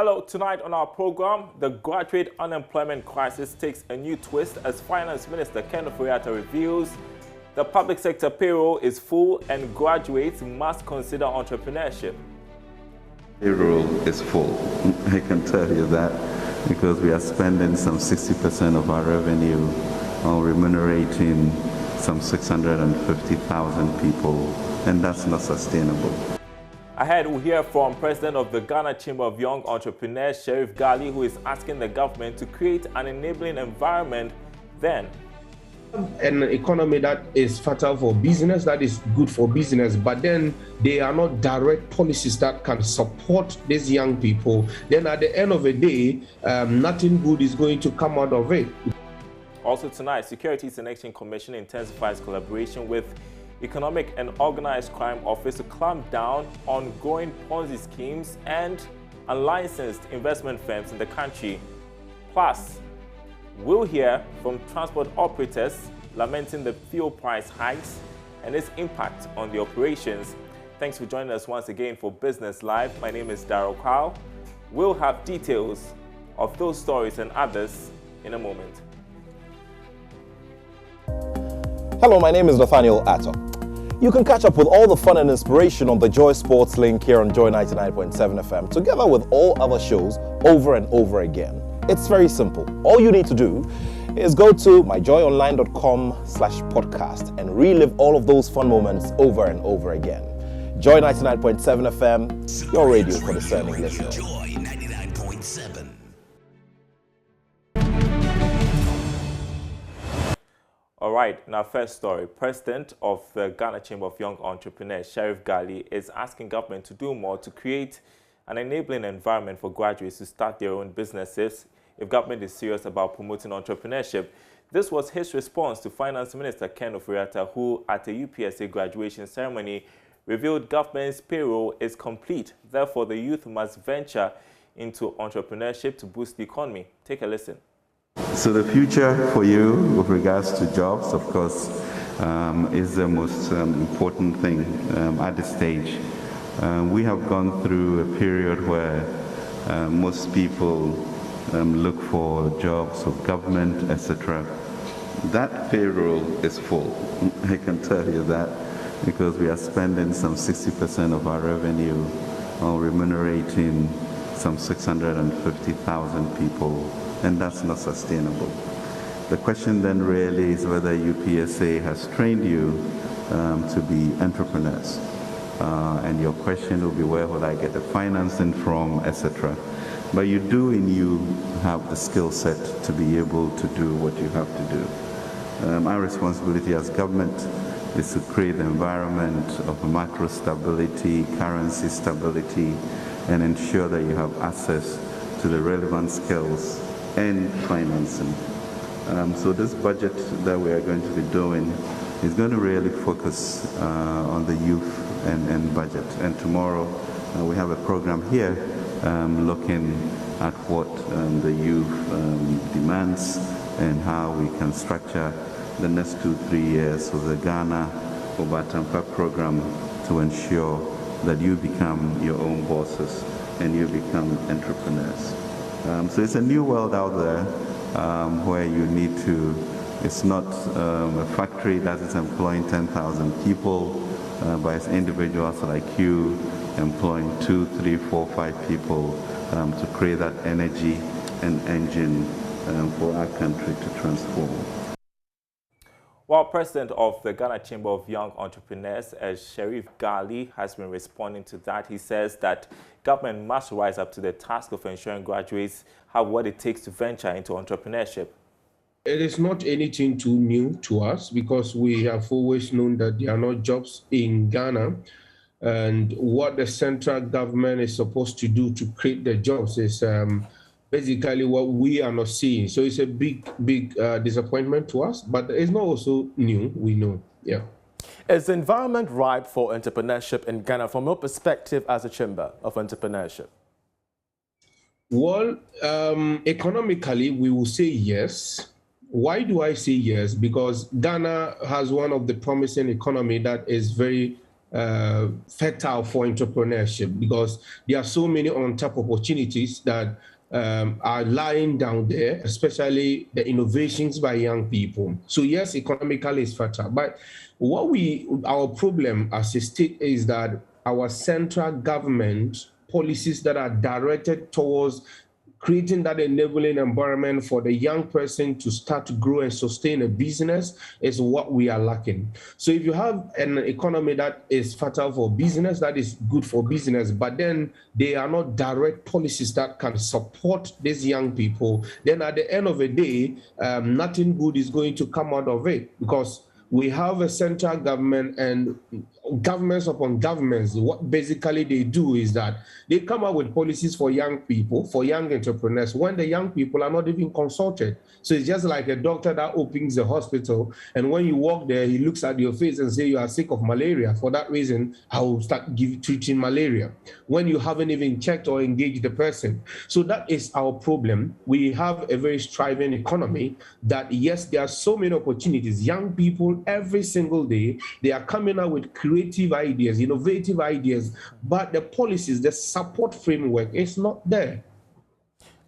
Hello, tonight on our program, the graduate unemployment crisis takes a new twist as Finance Minister Ken Ofori-Atta reveals the public sector payroll is full and graduates must consider entrepreneurship. Payroll is full. I can tell you that because we are spending some 60% of our revenue on remunerating some 650,000 people, and that's not sustainable. Ahead, we'll hear from President of the Ghana Chamber of Young Entrepreneurs, Sheriff Gali, who is asking the government to create an enabling environment then. An economy that is fertile for business, that is good for business, but then they are not direct policies that can support these young people. Then at the end of the day, nothing good is going to come out of it. Also tonight, Securities and Exchange Commission intensifies collaboration with Economic and Organized Crime Office to clamp down on growing Ponzi schemes and unlicensed investment firms in the country. Plus, we'll hear from transport operators lamenting the fuel price hikes and its impact on the operations. Thanks for joining us once again for Business Live. My name is Daryl Kyle. We'll have details of those stories and others in a moment. Hello, my name is Nathaniel Atto. You can catch up with all the fun and inspiration on the Joy Sports link here on Joy 99.7 FM, together with all other shows over and over again. It's very simple. All you need to do is go to myjoyonline.com/podcast and relive all of those fun moments over and over again. Joy 99.7 FM, your radio for discerning listeners. Joy 99.7. All right, now first story. President of the Ghana Chamber of Young Entrepreneurs, Sheriff Gali, is asking government to do more to create an enabling environment for graduates to start their own businesses if government is serious about promoting entrepreneurship. This was his response to Finance Minister Ken Ofori-Atta, who at a UPSA graduation ceremony revealed government's payroll is complete. Therefore, the youth must venture into entrepreneurship to boost the economy. Take a listen. So the future for you with regards to jobs, of course, is the most important thing at this stage. We have gone through a period where most people look for jobs of government, etc. That payroll is full. I can tell you that because we are spending some 60% of our revenue on remunerating some 650,000 people, and that's not sustainable. The question then really is whether UPSA has trained you to be entrepreneurs. And your question will be, where will I get the financing from, etc. But you do and you have the skill set to be able to do what you have to do. Our responsibility as government is to create the environment of macro stability, currency stability, and ensure that you have access to the relevant skills and financing. So this budget that we are going to be doing is going to really focus on the youth and budget. And tomorrow we have a program here looking at what the youth demands and how we can structure the next 2-3 years of the Ghana Obatampa program to ensure that you become your own bosses and you become entrepreneurs. So it's a new world out there where you need to, it's not a factory that is employing 10,000 people, but it's individuals like you employing 2, 3, 4, 5 people to create that energy and engine for our country to transform. While President of the Ghana Chamber of Young Entrepreneurs, Sheriff Gali, has been responding to that, he says that government must rise up to the task of ensuring graduates have what it takes to venture into entrepreneurship. It is not anything too new to us because we have always known that there are not jobs in Ghana. And what the central government is supposed to do to create the jobs is basically what we are not seeing. So it's a big disappointment to us, but it's not also new, we know, yeah. Is the environment ripe for entrepreneurship in Ghana from your perspective as a Chamber of Entrepreneurship? Well, economically, we will say yes. Why do I say yes? Because Ghana has one of the promising economy that is very fertile for entrepreneurship, because there are so many untapped opportunities that are lying down there, especially the innovations by young people. So yes, economically it's fertile, but our problem as a state is that our central government policies that are directed towards creating that enabling environment for the young person to start to grow and sustain a business is what we are lacking. So if you have an economy that is fertile for business, that is good for business, but then they are not direct policies that can support these young people, then at the end of the day, nothing good is going to come out of it, because we have a central government and governments upon governments. What basically they do is that they come up with policies for young people, for young entrepreneurs, when the young people are not even consulted. So it's just like a doctor that opens a hospital, and when you walk there, he looks at your face and say you are sick of malaria. For that reason, I will start treating malaria, when you haven't even checked or engaged the person. So that is our problem. We have a very striving economy that, yes, there are so many opportunities. Young people every single day, they are coming out with creative ideas, innovative ideas, but the policies, the support framework is not there.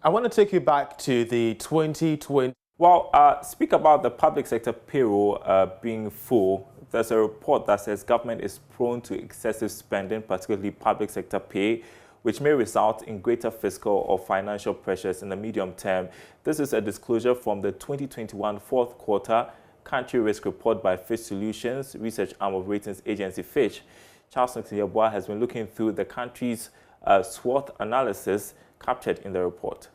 I want to take you back to the 2020. Well, speak about the public sector payroll being full. There's a report that says government is prone to excessive spending, particularly public sector pay, which may result in greater fiscal or financial pressures in the medium term. This is a disclosure from the 2021 fourth quarter Country Risk Report by Fitch Solutions, research arm of ratings agency Fitch. Charles Ntinyabwa has been looking through the country's SWOT analysis captured in the report.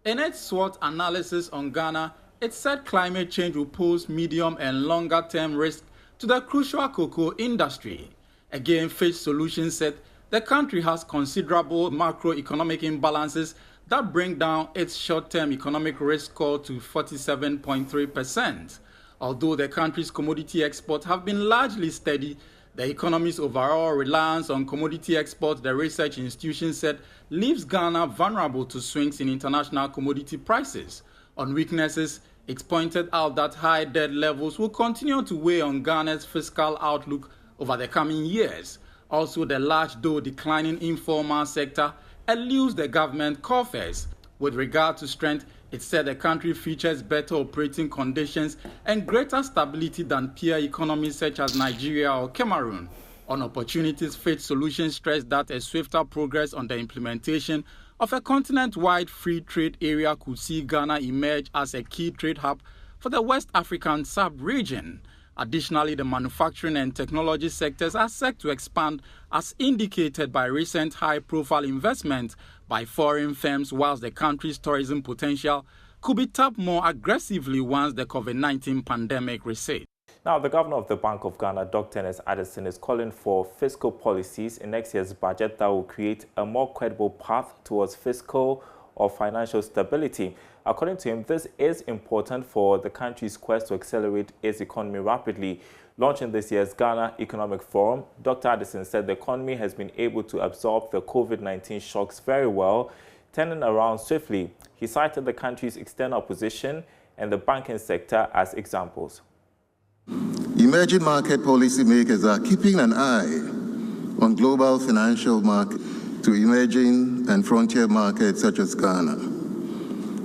In its SWOT analysis on Ghana, it said climate change will pose medium and longer-term risk to the crucial cocoa industry. Again, Fitch Solutions said the country has considerable macroeconomic imbalances that bring down its short-term economic risk score to 47.3%. Although the country's commodity exports have been largely steady, the economy's overall reliance on commodity exports, the research institution said, leaves Ghana vulnerable to swings in international commodity prices. On weaknesses, it pointed out that high debt levels will continue to weigh on Ghana's fiscal outlook over the coming years. Also, the large though declining informal sector eludes the government coffers. With regard to strength, it said the country features better operating conditions and greater stability than peer economies such as Nigeria or Cameroon. On opportunities, Fitch Solutions stressed that a swifter progress on the implementation of a continent-wide free trade area could see Ghana emerge as a key trade hub for the West African sub-region. Additionally, the manufacturing and technology sectors are set to expand as indicated by recent high-profile investment by foreign firms, whilst the country's tourism potential could be tapped more aggressively once the COVID-19 pandemic recedes. Now, the governor of the Bank of Ghana, Dr. Ernest Addison, is calling for fiscal policies in next year's budget that will create a more credible path towards fiscal or financial stability. According to him, this is important for the country's quest to accelerate its economy rapidly. Launching this year's Ghana Economic Forum, Dr. Addison said the economy has been able to absorb the COVID-19 shocks very well, turning around swiftly. He cited the country's external position and the banking sector as examples. Emerging market policymakers are keeping an eye on global financial markets to emerging and frontier markets such as Ghana.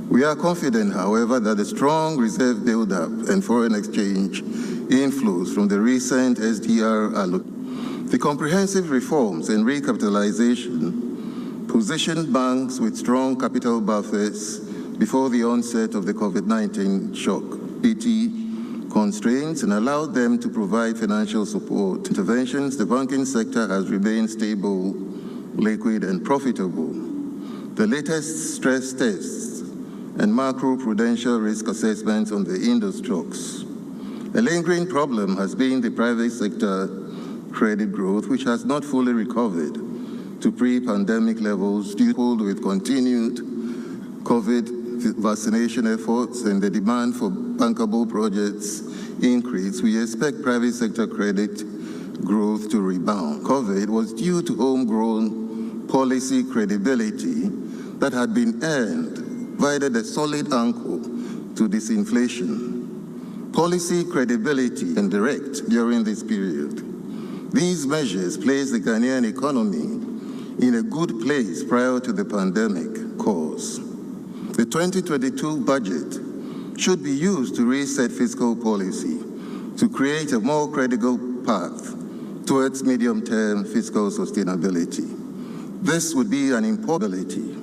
We are confident, however, that the strong reserve buildup and foreign exchange inflows from the recent SDR the comprehensive reforms and recapitalization positioned banks with strong capital buffers before the onset of the COVID-19 shock, constraints, and allowed them to provide financial support. Interventions, the banking sector has remained stable, liquid, and profitable. The latest stress tests and macro-prudential risk assessments on the industries. A lingering problem has been the private sector credit growth, which has not fully recovered to pre-pandemic levels, coupled with continued COVID vaccination efforts and the demand for bankable projects increase. We expect private sector credit growth to rebound. COVID was due to homegrown policy credibility that had been earned via a solid anchor to disinflation. Policy credibility and direct during this period. These measures place the Ghanaian economy in a good place prior to the pandemic cause. The 2022 budget should be used to reset fiscal policy to create a more credible path towards medium-term fiscal sustainability. This would be an impossibility.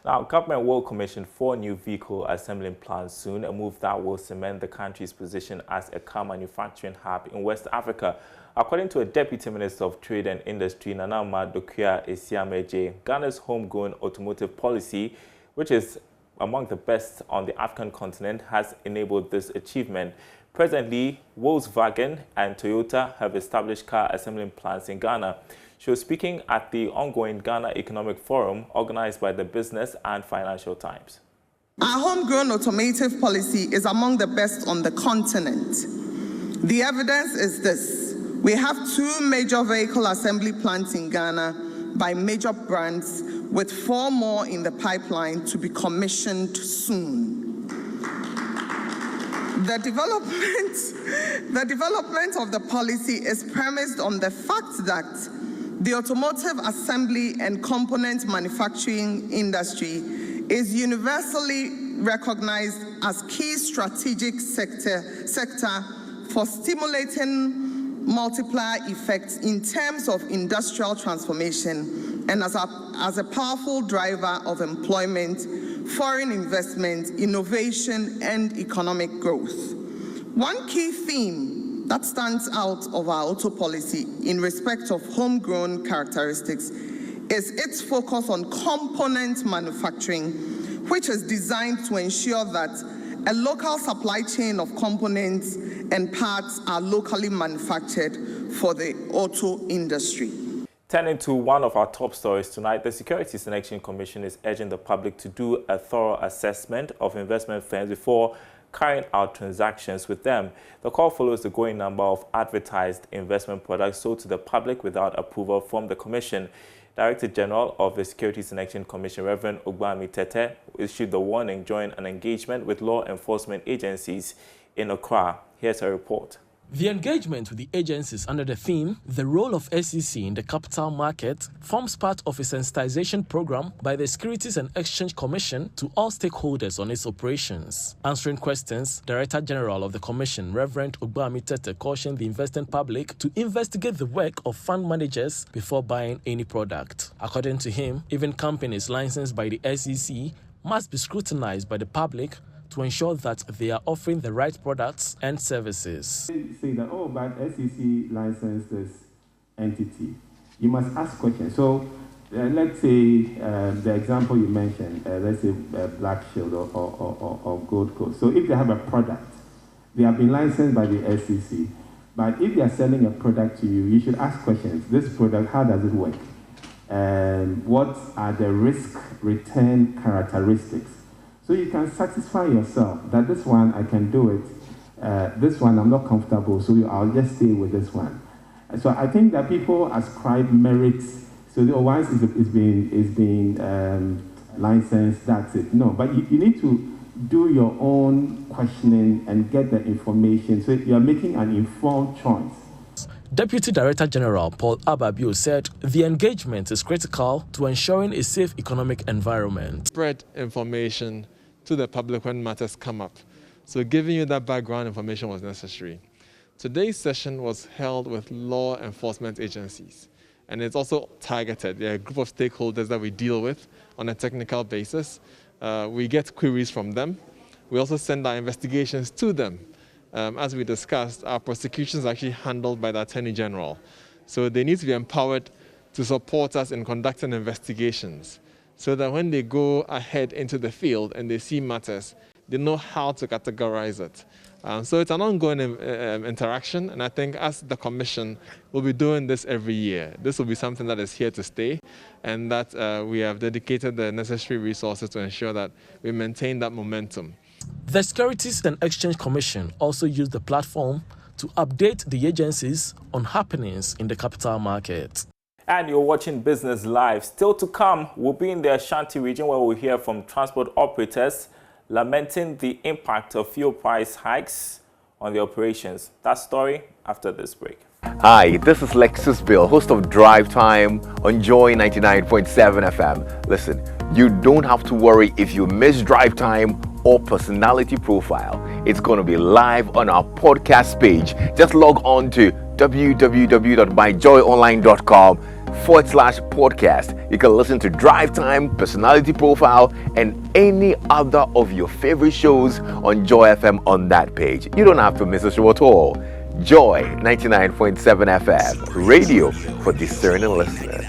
Now, government will commission 4 new vehicle assembling plants soon, a move that will cement the country's position as a car manufacturing hub in West Africa. According to a Deputy Minister of Trade and Industry, Nana Madokia Esiameje, Ghana's homegrown automotive policy, which is among the best on the African continent, has enabled this achievement. Presently, Volkswagen and Toyota have established car assembling plants in Ghana. She was speaking at the ongoing Ghana Economic Forum organized by the Business and Financial Times. Our homegrown automotive policy is among the best on the continent. The evidence is this. We have 2 major vehicle assembly plants in Ghana by major brands, with 4 more in the pipeline to be commissioned soon. The development of the policy is premised on the fact that the automotive assembly and component manufacturing industry is universally recognized as key strategic sector for stimulating multiplier effects in terms of industrial transformation and as a powerful driver of employment, foreign investment, innovation, and economic growth. One key theme that stands out of our auto policy in respect of homegrown characteristics is its focus on component manufacturing, which is designed to ensure that a local supply chain of components and parts are locally manufactured for the auto industry. Turning to one of our top stories tonight, the Securities and Exchange Commission is urging the public to do a thorough assessment of investment firms before carrying out transactions with them. The call follows the growing number of advertised investment products sold to the public without approval from the Commission. Director General of the Securities and Exchange Commission, Reverend Ogbami Tete, issued the warning during an engagement with law enforcement agencies in Accra. Here's a report. The engagement with the agencies under the theme, The Role of SEC in the Capital Market, forms part of a sensitization program by the Securities and Exchange Commission to all stakeholders on its operations. Answering questions, Director General of the Commission, Reverend Ogbami Tete, cautioned the investing public to investigate the work of fund managers before buying any product. According to him, even companies licensed by the SEC must be scrutinized by the public to ensure that they are offering the right products and services. Say that, oh, but SEC licensed this entity. You must ask questions. So let's say the example you mentioned, let's say Black Shield or Gold Coast. So if they have a product, they have been licensed by the SEC, but if they are selling a product to you, you should ask questions. This product, how does it work? What are the risk-return characteristics? So you can satisfy yourself that this one, I can do it. This one, I'm not comfortable, so I'll just stay with this one. So I think that people ascribe merits. So once it's being licensed, that's it. No, but you need to do your own questioning and get the information. So you're making an informed choice. Deputy Director General Paul Ababio said the engagement is critical to ensuring a safe economic environment. Spread information to the public when matters come up. So giving you that background information was necessary. Today's session was held with law enforcement agencies, and it's also targeted. There are a group of stakeholders that we deal with on a technical basis. We get queries from them. We also send our investigations to them. As we discussed, our prosecutions are actually handled by the Attorney General. So they need to be empowered to support us in conducting investigations so that when they go ahead into the field and they see matters, they know how to categorize it. So it's an ongoing interaction, and I think as the Commission, we'll be doing this every year. This will be something that is here to stay, and that we have dedicated the necessary resources to ensure that we maintain that momentum. The Securities and Exchange Commission also used the platform to update the agencies on happenings in the capital market. And you're watching Business Live. Still to come, we'll be in the Ashanti region where we'll hear from transport operators lamenting the impact of fuel price hikes on the operations. That story after this break. Hi, this is Lexus Bill, host of Drive Time on Joy 99.7 FM. Listen, you don't have to worry if you miss Drive Time or Personality Profile. It's going to be live on our podcast page. Just log on to www.myjoyonline.com/podcast. You can listen to Drive Time, Personality Profile, and any other of your favorite shows on Joy FM on that page. You don't have to miss a show at all. Joy 99.7 FM, radio for discerning listeners.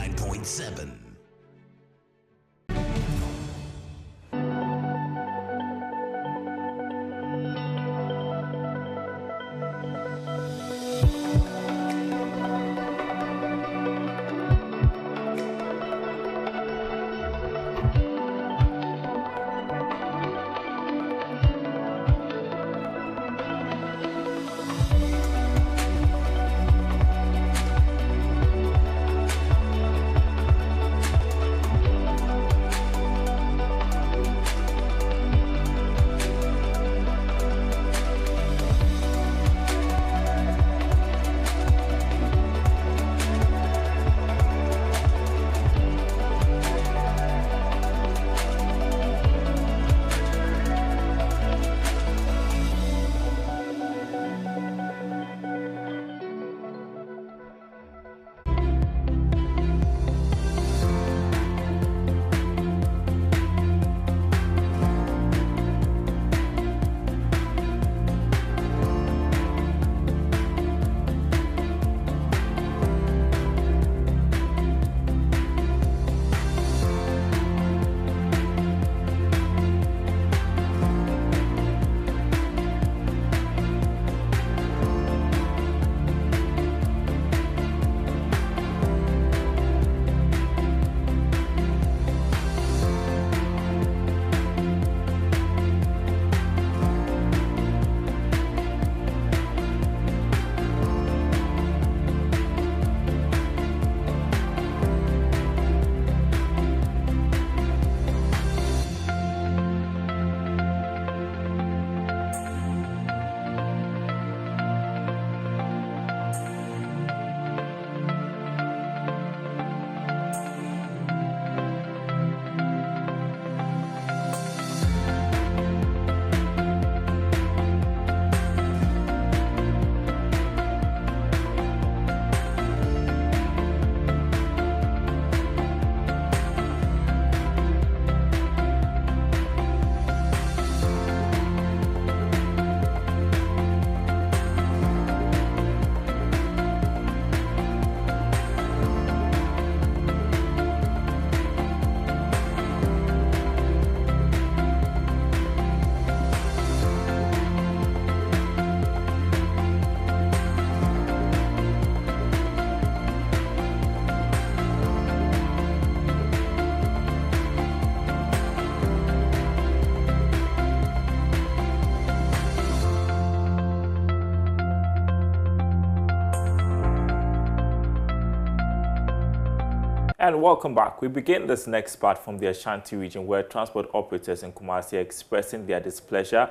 And welcome back. We begin this next part from the Ashanti region, where transport operators in Kumasi are expressing their displeasure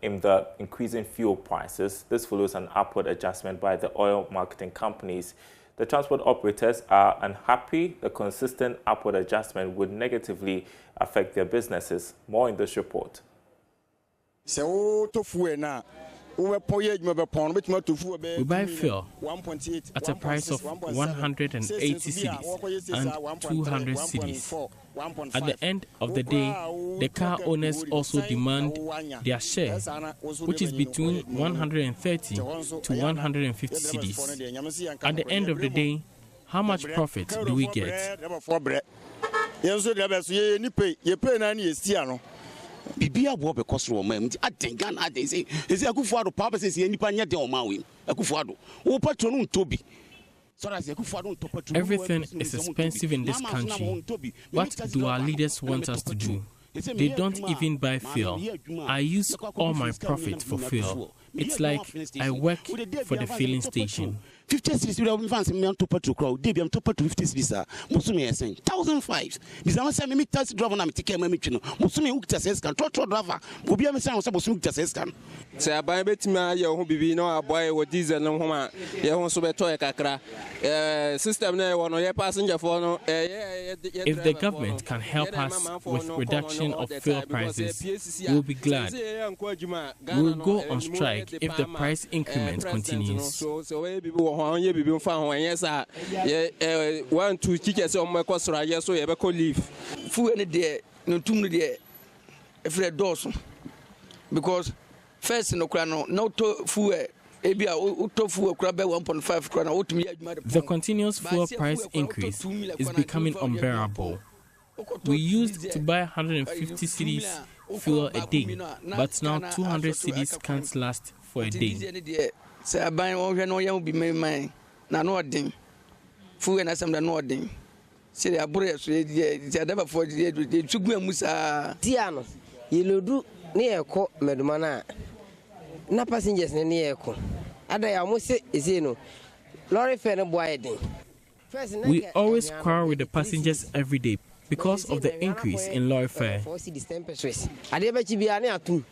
in the increasing fuel prices. This follows an upward adjustment by the oil marketing companies. The transport operators are unhappy the consistent upward adjustment would negatively affect their businesses. More in this report. We buy fuel at a price of 180 cedis and 200 cedis. At the end of the day, the car owners also demand their share, which is between 130 to 150 cedis. At the end of the day, how much profit do we get? Bibia wo be kosoro ma mti atenga na ade say ese akufuado papa say nipa nya de o ma we akufuado wo patron ntobi. Everything is expensive in this country. What do our leaders want us to do? They don't even buy fuel. I use all my profit for fuel. It's like I work for the filling station. 50 cities we have fancy me on top to crowd. They be on top to 50 cities. Musumi is saying 1,005. This I say me taxi driver na me take me chino. Musumi ukita says can trotro driver. Go be me say Musumi ukita says can. Say aban betima ye ho bibi no aboy wo diesel no ho ma ye ho so beto e kakra. System na wo no ye passenger for no If the government can help us with reduction of fuel prices, we'll be glad. We'll go on strike if the price increment continues. So ye bibi fa ho yes ye 1 2 tickets o me kwasora ye so ye be ko leave. Fu any there no tum there if the doors because first no kra no to fu The continuous fuel price increase is becoming unbearable. We used to buy 150 cedis fuel a day, but now 200 cedis can't last for a day. Na passengers ne eko ada ya mo se no lorry fare no boy den. We always quarrel with the passengers every day because of the increase in lorry fare. Ade ba chi bia ne atum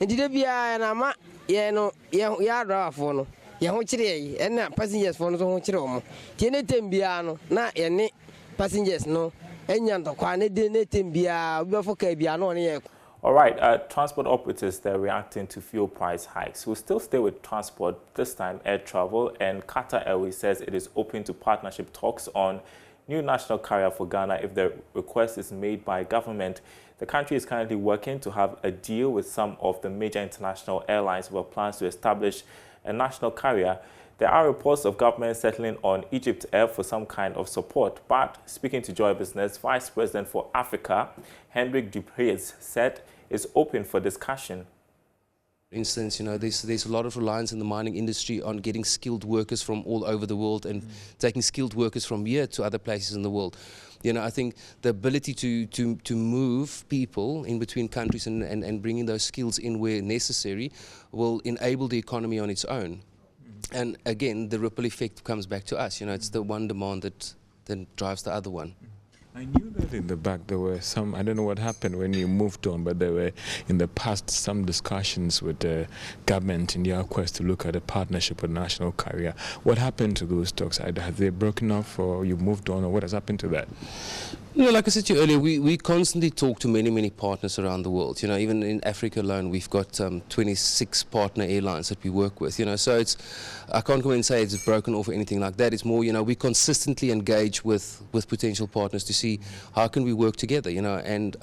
ndide bia na ma ye no ya driver for no ye ho kire yi na passengers for no so ho kire omo tie ne tem bia no na ye ne passengers no enya ntokwa ne de ne tem bia we fo ka bia no ne ye. All right, transport operators, they're reacting to fuel price hikes. We'll still stay with transport, this time air travel, and Qatar Airways says it is open to partnership talks on new national carrier for Ghana if the request is made by government. The country is currently working to have a deal with some of the major international airlines with plans to establish a national carrier. There are reports of government settling on Egypt Air for some kind of support, but speaking to Joy Business, Vice President for Africa, Hendrik Dupreez, said it's open for discussion. For instance, there's a lot of reliance in the mining industry on getting skilled workers from all over the world and taking skilled workers from here to other places in the world. I think the ability to move people in between countries and bringing those skills in where necessary will enable the economy on its own. And again, the ripple effect comes back to us. It's the one demand that then drives the other one. I knew that in the back there were some, I don't know what happened when you moved on, but there were in the past some discussions with the government in their quest to look at a partnership with a national carrier. What happened to those talks? Have they broken off or you moved on, or what has happened to that? Like I said to you earlier, we constantly talk to many partners around the world. Even in Africa alone, we've got 26 partner airlines that we work with. So it's, I can't go and say it's broken off or anything like that. It's more, we consistently engage with potential partners to see how can we work together. And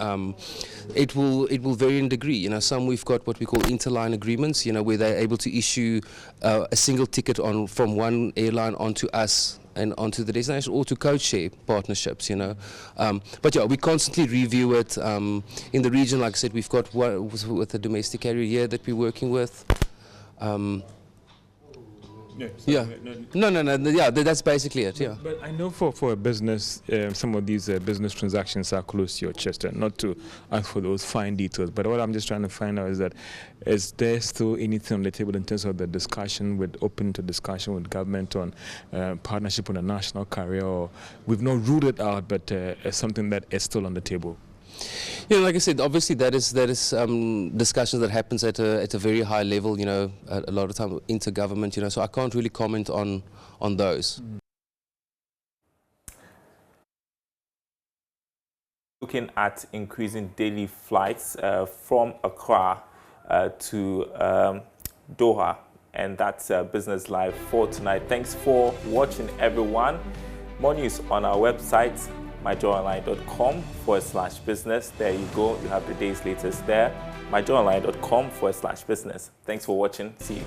it will vary in degree. Some we've got what we call interline agreements. Where they're able to issue a single ticket from one airline onto us and onto the destination, or to code-share partnerships, But yeah, we constantly review it. In the region, like I said, we've got with a domestic carrier here that we're working with. Yeah. That's basically it. Yeah. But I know for a business, some of these business transactions are close to your chest, and not to ask for those fine details. But what I'm just trying to find out is that is there still anything on the table in terms of the discussion open to discussion with government on partnership with a national carrier? Or we've not ruled it out, but something that is still on the table. Like I said, obviously that is discussions that happens at a very high level. A lot of time intergovernment. So I can't really comment on those. Looking at increasing daily flights from Accra to Doha, and that's Business Live for tonight. Thanks for watching, everyone. More news on our website, myjoyonline.com/business. There you go. You have the day's latest there. myjoyonline.com/business. Thanks for watching. See you.